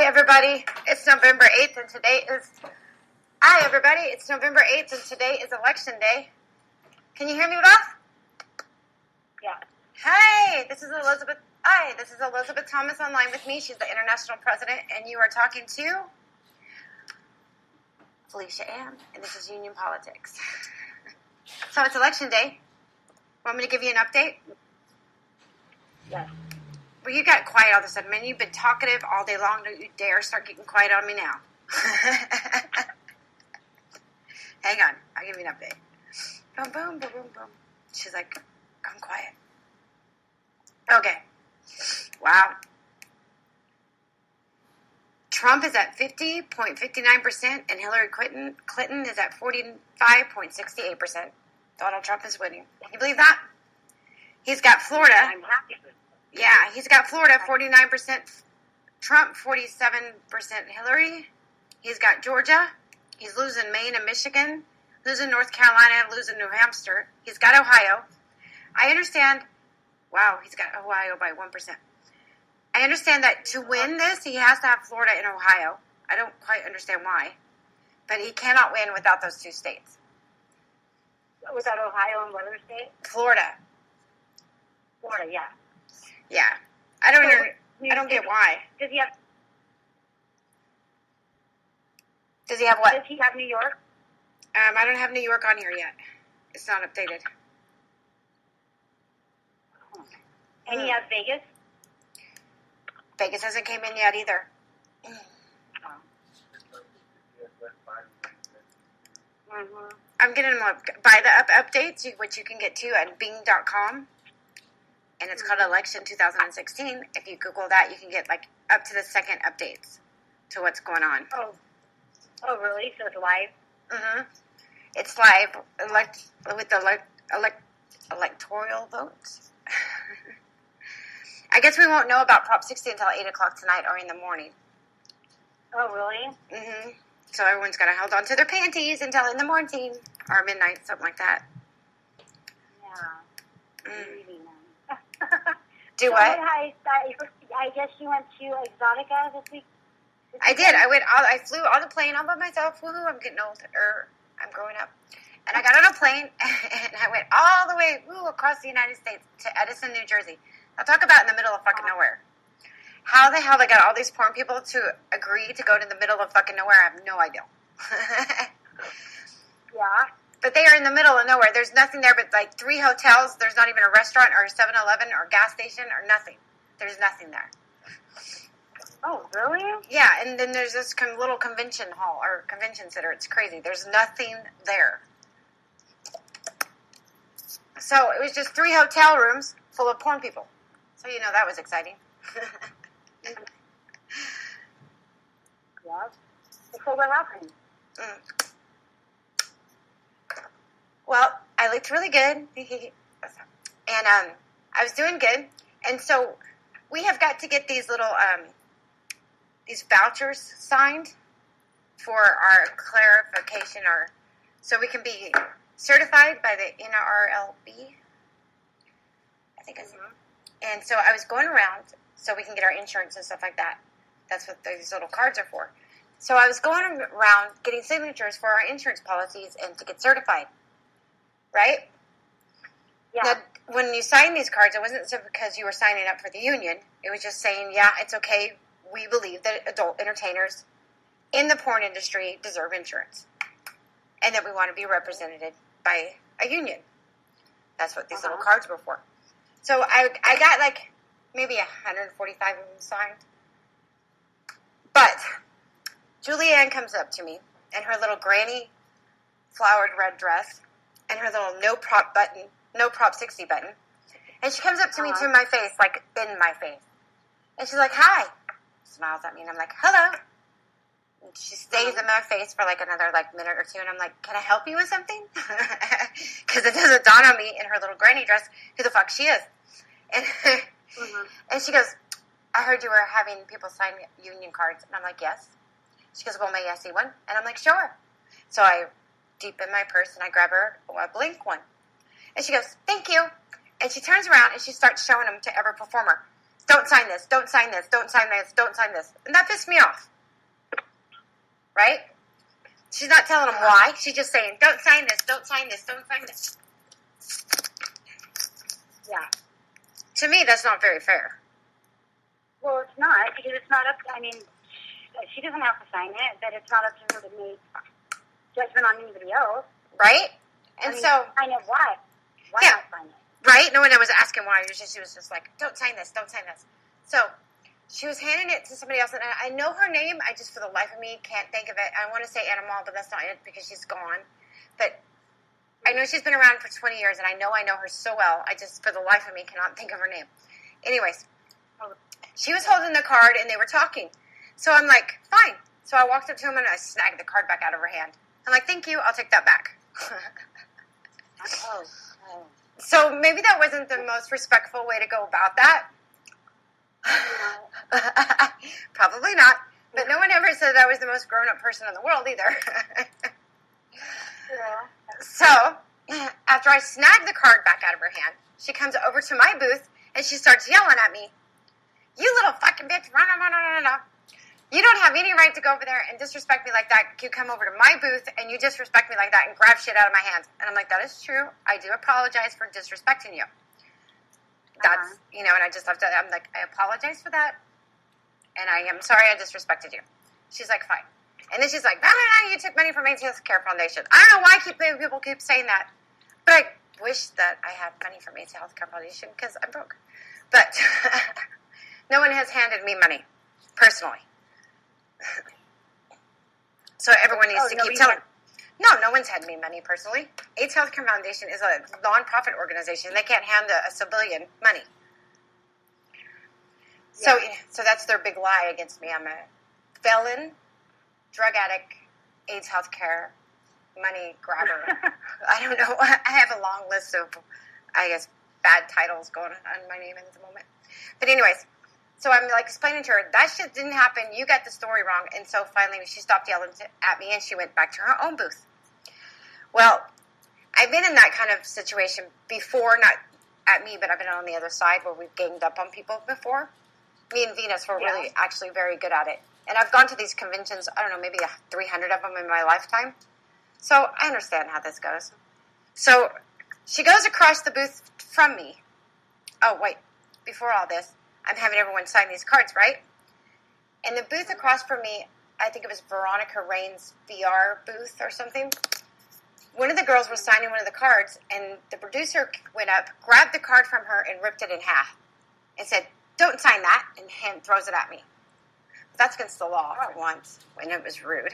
everybody, it's November 8th and today is... Hi everybody, it's November 8th and today is election day. Can you hear me, Beth? Yeah. Hi, this is Elisabeth. Hi, this is Elisabeth Thomas online with me. She's the international president and you are talking to... Phyllisha and this is Union Politics. So it's election day. Want me to give you an update? Yes. Well, you got quiet all of a sudden, man. You've been talkative all day long. Don't you dare start getting quiet on me now. Hang on. I'll give you an update. Boom, boom, boom, boom, boom. She's like, I'm quiet. Okay. Wow. Trump is at 50.59% and Hillary Clinton is at 45.68%. Donald Trump is winning. Can you believe that? He's got Florida. I'm happy. Yeah, he's got Florida, 49% Trump, 47% Hillary. He's got Georgia. He's losing Maine and Michigan, losing North Carolina, losing New Hampshire. He's got Ohio. I understand. Wow, he's got Ohio by 1%. I understand that to win this, he has to have Florida and Ohio. I don't quite understand why. But he cannot win without those two states. Without Ohio and what other state? Florida. Florida, yeah. Yeah. I don't get why. Does he have what? Does he have New York? I don't have New York on here yet. It's not updated. And he has Vegas? Vegas hasn't came in yet either. Mm-hmm. I'm getting them by the updates, which you can get to at Bing.com. And it's called Election 2016. If you Google that, you can get like up to the second updates to what's going on. Oh, really? So it's live? Mm-hmm. It's live with the electoral votes. I guess we won't know about Prop 60 until 8 o'clock tonight or in the morning. Oh, really? Mm-hmm. So everyone's got to hold on to their panties until in the morning or midnight, something like that. Yeah. Do what? I guess you went to Exotica this week? I did. I flew on the plane all by myself. Woohoo, I'm getting old. I'm growing up. And I got on a plane, and I went all the way across the United States to Edison, New Jersey. I'll talk about in the middle of fucking nowhere. How the hell they got all these porn people to agree to go to the middle of fucking nowhere, I have no idea. Yeah. But they are in the middle of nowhere. There's nothing there but like 3 hotels. There's not even a restaurant or a 7-Eleven or gas station or nothing. There's nothing there. Oh, really? Yeah, and then there's this little convention hall or convention center. It's crazy. There's nothing there. So it was just 3 hotel rooms full of porn people. So you know that was exciting. Yeah. So what happened? Well, I looked really good. And I was doing good. And so we have got to get these little... these vouchers signed for our clarification, or so we can be certified by the NRLB. I think it's. And so I was going around so we can get our insurance and stuff like that. That's what these little cards are for. So I was going around getting signatures for our insurance policies and to get certified. Right? Yeah. Now, when you sign these cards, it wasn't because you were signing up for the union. It was just saying, yeah, it's okay. We believe that adult entertainers in the porn industry deserve insurance. And that we want to be represented by a union. That's what these little cards were for. So I got like maybe 145 of them signed. But Julianne comes up to me in her little granny flowered red dress and her little no prop 60 button. And she comes up to me to my face, like in my face. And she's like, hi. Smiles at me and I'm like, hello. And she stays in my face for like another minute or two and I'm like, can I help you with something? Because it doesn't dawn on me in her little granny dress who the fuck she is. And, and she goes, I heard you were having people sign union cards. And I'm like, yes. She goes, well, may I see one? And I'm like, sure. So I deep in my purse and I grab her a blank one. And she goes, thank you. And she turns around and she starts showing them to every performer. don't sign this, don't sign this, don't sign this, don't sign this. And that pissed me off. Right? She's not telling them why. She's just saying, don't sign this, don't sign this, don't sign this. Yeah. To me, that's not very fair. Well, it's not, because it's not up, I mean, she doesn't have to sign it, but it's not up to her to make judgment on anybody else. Right? And I know why. Why yeah, not sign it? right? No one was asking why. She was just like, don't sign this, don't sign this. So she was handing it to somebody else, and I know her name. I just, for the life of me, can't think of it. I want to say Animal, but that's not it because she's gone. But I know she's been around for 20 years, and I know her so well. I just, for the life of me, cannot think of her name. Anyways, she was holding the card, and they were talking. So I'm like, fine. So I walked up to him, and I snagged the card back out of her hand. I'm like, thank you. I'll take that back. So maybe that wasn't the most respectful way to go about that. Probably not. But no one ever said I was the most grown-up person in the world either. So after I snagged the card back out of her hand, she comes over to my booth and she starts yelling at me. You little fucking bitch. You don't have any right to go over there and disrespect me like that. You come over to my booth and you disrespect me like that and grab shit out of my hands. And I'm like, that is true. I do apologize for disrespecting you. That's, and I just have to, I'm like, I apologize for that. And I am sorry I disrespected you. She's like, fine. And then she's like, no, you took money from AIDS Health Care Foundation. I don't know why people keep saying that. But I wish that I had money from AIDS Health Care Foundation because I'm broke. But no one has handed me money, personally. So everyone needs to keep telling. No one's handed me money personally. AIDS Health Care Foundation is a non-profit organization. They can't hand a civilian money. Yeah. So that's their big lie against me. I'm a felon, drug addict, AIDS health care, money grabber. I don't know. I have a long list of, I guess, bad titles going on my name at the moment. But anyways, so I'm like explaining to her, that shit didn't happen. You got the story wrong. And so finally she stopped yelling at me and she went back to her own booth. Well, I've been in that kind of situation before, not at me, but I've been on the other side where we've ganged up on people before. Me and Venus were really actually very good at it. And I've gone to these conventions, I don't know, maybe 300 of them in my lifetime. So I understand how this goes. So she goes across the booth from me. Oh, wait. Before all this, I'm having everyone sign these cards, right? And the booth across from me, I think it was Veronica Rain's VR booth or something. One of the girls was signing one of the cards, and the producer went up, grabbed the card from her, and ripped it in half. And said, don't sign that, and throws it at me. That's against the law for once, and it was rude.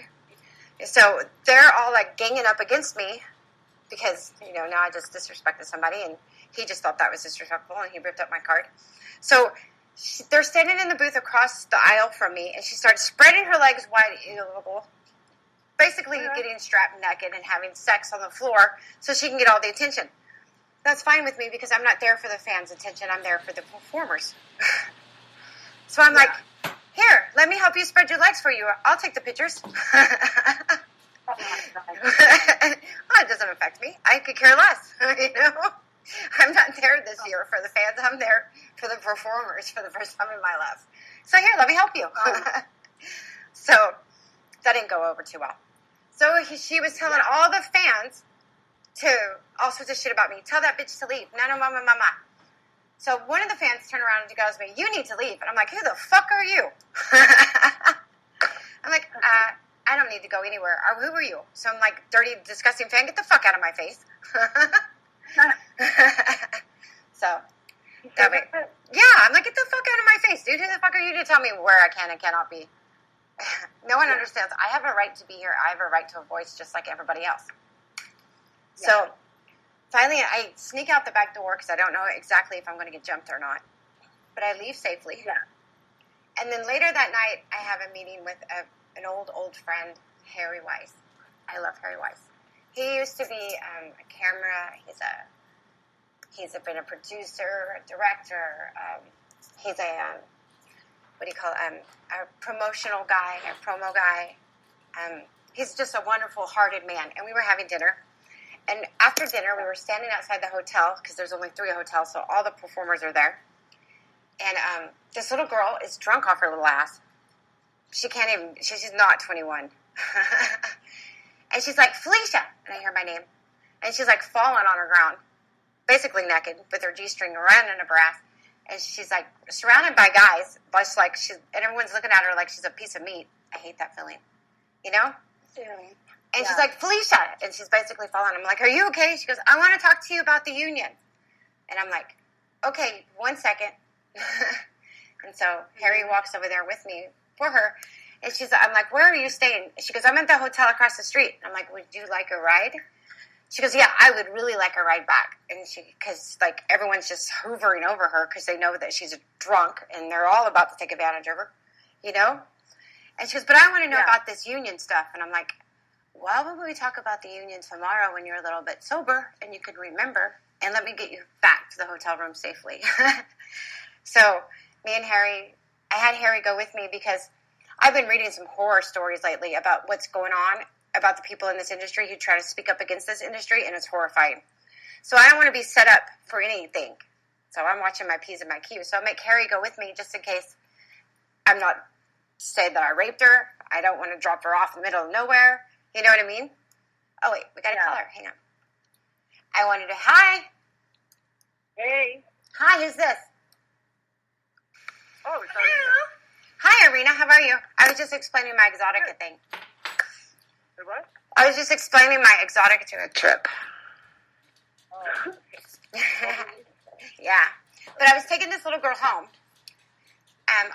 So they're all like ganging up against me because, now I just disrespected somebody, and he just thought that was disrespectful, and he ripped up my card. So they're standing in the booth across the aisle from me, and she starts spreading her legs wide, basically getting strapped naked and having sex on the floor so she can get all the attention. That's fine with me because I'm not there for the fans' attention. I'm there for the performers. So I'm like, here, let me help you spread your legs for you. I'll take the pictures. Well, it doesn't affect me. I could care less, I'm not there this year for the fans. I'm there for the performers for the first time in my life. So here, let me help you. So that didn't go over too well. So she was telling all the fans to all sorts of shit about me. Tell that bitch to leave. No, mama. So one of the fans turned around and she goes to me, you need to leave. And I'm like, who the fuck are you? I'm like, I don't need to go anywhere. Who are you? So I'm like, dirty, disgusting fan, get the fuck out of my face. So, that way, I'm like, get the fuck out of my face, dude. Who the fuck are you to tell me where I can and cannot be? No one understands. I have a right to be here. I have a right to a voice just like everybody else. Yeah. So, finally, I sneak out the back door because I don't know exactly if I'm going to get jumped or not. But I leave safely. Yeah. And then later that night, I have a meeting with an old friend, Harry Weiss. I love Harry Weiss. He used to be a camera. He's been a producer, a director. He's a promotional guy, a promo guy. He's just a wonderful hearted man. And we were having dinner. And after dinner, we were standing outside the hotel because there's only 3 hotels, so all the performers are there. And this little girl is drunk off her little ass. She can't even, she's not 21. And she's like, Phyllisha. And I hear my name. And she's like falling on her ground, basically naked, with her G-string around in her ass. And she's like surrounded by guys, but like and everyone's looking at her like she's a piece of meat. I hate that feeling, you know? Yeah. And she's like, Phyllisha. And she's basically falling. I'm like, are you okay? She goes, I want to talk to you about the union. And I'm like, okay, 1 second. And so Harry walks over there with me for her. And I'm like, where are you staying? She goes, I'm at the hotel across the street. I'm like, would you like a ride? She goes, yeah, I would really like a ride back. And because like everyone's just hoovering over her because they know that she's a drunk and they're all about to take advantage of her, you know? And she goes, but I want to know about this union stuff. And I'm like, well, why would we talk about the union tomorrow when you're a little bit sober and you can remember? And let me get you back to the hotel room safely. So me and Harry, I had Harry go with me because I've been reading some horror stories lately about what's going on, about the people in this industry who try to speak up against this industry, and it's horrifying. So I don't want to be set up for anything. So I'm watching my P's and my Q's. So I make Harry go with me just in case I'm not saying that I raped her. I don't want to drop her off in the middle of nowhere. You know what I mean? Oh, wait, we got to call her. Hang on. I wanted to, hi. Hey. Hi, who's this? Oh, it's Irina. Hi, Irina. How are you? I was just explaining my Exotica thing. What? I was just explaining my Exotica trip. Oh. Yeah. But I was taking this little girl home.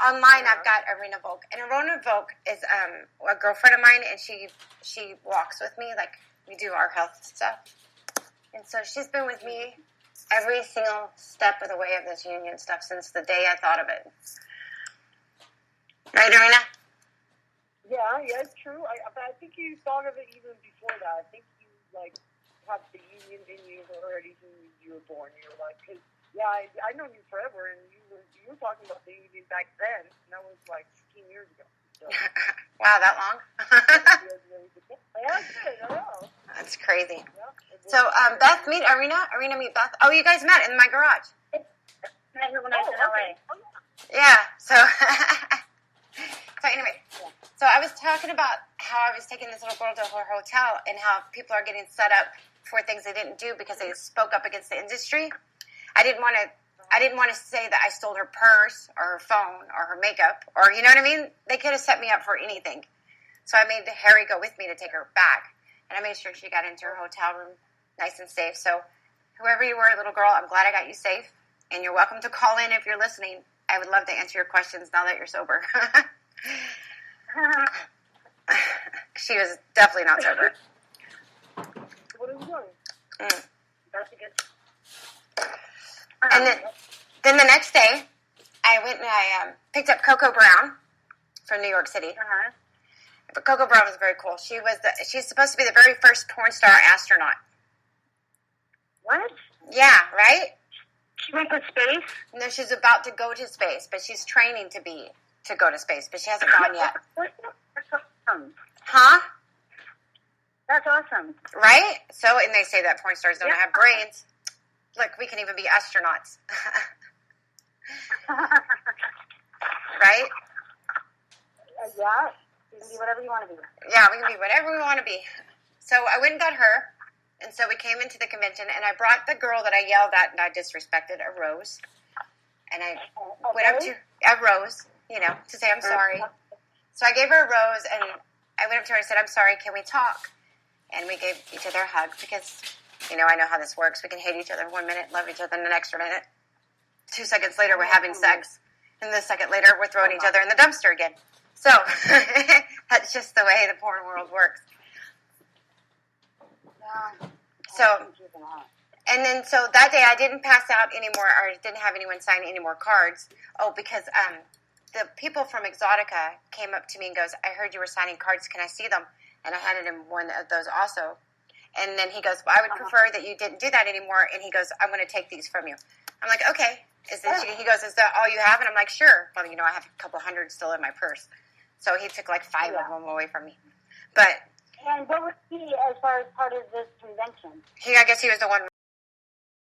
Online, I've got Irina Volk. And Irina Volk is a girlfriend of mine, and she walks with me. Like, we do our health stuff. And so she's been with me every single step of the way of this union stuff since the day I thought of it. Right, Irina? Yeah, it's true. But I think you thought of it even before that. I think you, had the union in you already since you were born. You were like, cause, yeah, I known you forever, and you were talking about the union back then, and that was, 16 years ago. So. Wow, that long? Yeah, good. I know. That's crazy. Yeah, so, Beth, meet Irina. Irina, meet Beth. Oh, you guys met in my garage. Met her when I was in LA. Oh, Yeah, so... So anyway, so I was talking about how I was taking this little girl to her hotel and how people are getting set up for things they didn't do because they spoke up against the industry. I didn't want to say that I stole her purse or her phone or her makeup or, you know what I mean? They could have set me up for anything. So I made Harry go with me to take her back. And I made sure she got into her hotel room nice and safe. So whoever you were, little girl, I'm glad I got you safe. And you're welcome to call in if you're listening. I would love to answer your questions now that you're sober. She was definitely not sober. what are you doing? That's a good. And then the next day, I went and I picked up Coco Brown from New York City. Uh-huh. But Coco Brown was very cool. She's supposed to be the very first porn star astronaut. What? Yeah, right? She went to space? No, she's about to go to space, but she's training to go to space, but she hasn't gone yet. That's awesome. Huh? That's awesome. Right? So, and they say that porn stars don't have brains. Look, we can even be astronauts. Right? Yeah. You can be whatever you want to be. Yeah, we can be whatever we want to be. So I went and got her, and so we came into the convention, and I brought the girl that I yelled at and I disrespected, a Rose. And I went up to a Rose, to say I'm sorry. So I gave her a rose, and I went up to her and said, I'm sorry, can we talk? And we gave each other a hug because, I know how this works. We can hate each other 1 minute, love each other in the next minute. 2 seconds later, we're having sex. And the second later, we're throwing each other in the dumpster again. So that's just the way the porn world works. So, and then so that day I didn't pass out anymore, or didn't have anyone sign any more cards. Oh, because the people from Exotica came up to me and goes, I heard you were signing cards. Can I see them? And I handed him one of those also. And then he goes, well, I would prefer that you didn't do that anymore. And he goes, I'm going to take these from you. I'm like, okay. He goes, is that all you have? And I'm like, sure. Well, I have a couple hundred still in my purse. So he took 5 of them away from me. But. And what was he as far as part of this convention? I guess he was the one